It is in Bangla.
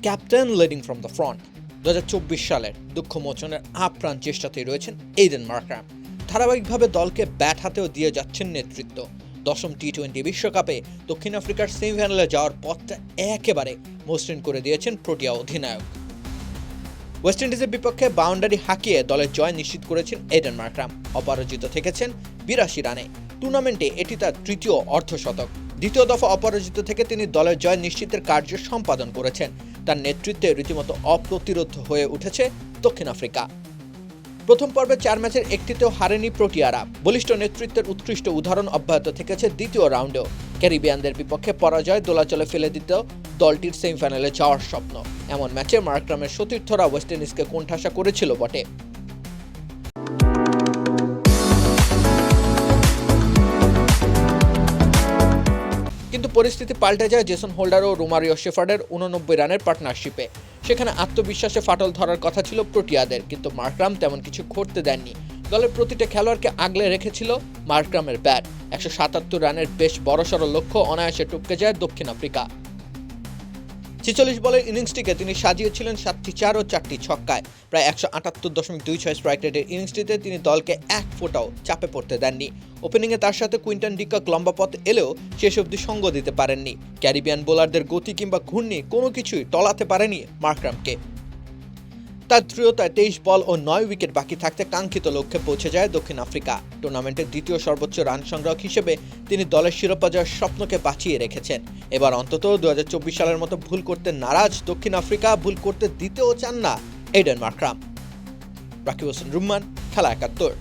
Captain leading from the front. 2024 সালের দুঃখমোচনের আপ্রাণ চেষ্টাতেই রয়েছেন এইডেন মার্করাম। ধারাবাহিকভাবে দলকে ব্যাট হাতেও দিয়ে যাচ্ছেন নেতৃত্ব। দশম টি-20 বিশ্বকাপে দক্ষিণ আফ্রিকার সেমিফাইনালে যাওয়ার পথটা একেবারে মসৃণ করে দিয়েছেন প্রোটিয়া অধিনায়ক। ওয়েস্ট ইন্ডিজের বিপক্ষে বাউন্ডারি হাঁকিয়ে দলের জয় নিশ্চিত করেছেন এইডেন মার্করাম। অপরাজিত থেকেছেন 82 রানে। টুর্নামেন্টে এটি তার তৃতীয় অর্ধশতক। দ্বিতীয় দফা অপরাজিত থেকে তিনি দলের জয় নিশ্চিতের কার্য সম্পাদন করেছেন। তার নেতৃত্বে রীতিমতো অপ্রতিরোধ হয়ে উঠেছে দক্ষিণ আফ্রিকা। প্রথম পর্বে 4 ম্যাচের একটিতেও হারেনি প্রোটিয়ারা। বলিষ্ঠ নেতৃত্বের উৎকৃষ্ট উদাহরণ অব্যাহত থেকেছে দ্বিতীয় রাউন্ডেও। ক্যারিবিয়ানদের বিপক্ষে পরাজয় দোলাচলে ফেলে দিতেও দলটির সেমিফাইনালে যাওয়ার স্বপ্ন। এমন ম্যাচে মার্করামের সতীর্থরা ওয়েস্ট ইন্ডিজকে কোণঠাসা করেছিল বটে। কিন্তু পরিস্থিতি পাল্টে যায় জেসন হোল্ডার ও রোমারিও শেফার্ডের 89 রানের পার্টনারশিপে। সেখানে আত্মবিশ্বাসে ফাটল ধরার কথা ছিল প্রোটিয়াদের, কিন্তু মার্করাম তেমন কিছু ঘটতে দেননি। দলের প্রতিটা খেলোয়াড়কে আগলে রেখেছিল মার্করামের ব্যাট। 177 রানের বেশ বড়সড় লক্ষ্য অনায়াসে টপকে যায় দক্ষিণ আফ্রিকা। 46 বলের ইনিংসটিকে তিনি সাজিয়েছিলেন 7টি 4 ও 4টি ছক্কায়। প্রায় 178.26 স্ট্রাইক রেটের ইনিংসটিতে তিনি দলকে এক ফোঁটাও চাপে পড়তে দেননি। ওপেনিংয়ে তার সাথে কুইন্টন ডিকক লম্বা পথ এলেও শেষ অবধি সঙ্গ দিতে পারেননি। ক্যারিবিয়ান বোলারদের গতি কিংবা ঘূর্ণি কোনো কিছুই টলাতে পারেনি মার্করামকে। তার দৃঢ়তায় 23 বল ও 9 উইকেট বাকি থাকতে কাঙ্ক্ষিত লক্ষ্যে পৌঁছে যায় দক্ষিণ আফ্রিকা। টুর্নামেন্টের দ্বিতীয় সর্বোচ্চ রান সংগ্রাহক হিসেবে তিনি দলের শিরোপা জয়ের স্বপ্নকে বাঁচিয়ে রেখেছেন। এবার অন্তত 2024 সালের মতো ভুল করতে নারাজ দক্ষিণ আফ্রিকা, ভুল করতে দিতেও চান না এইডেন মার্করাম। রাকিব হোসেন রুম্মান, খেলা 71।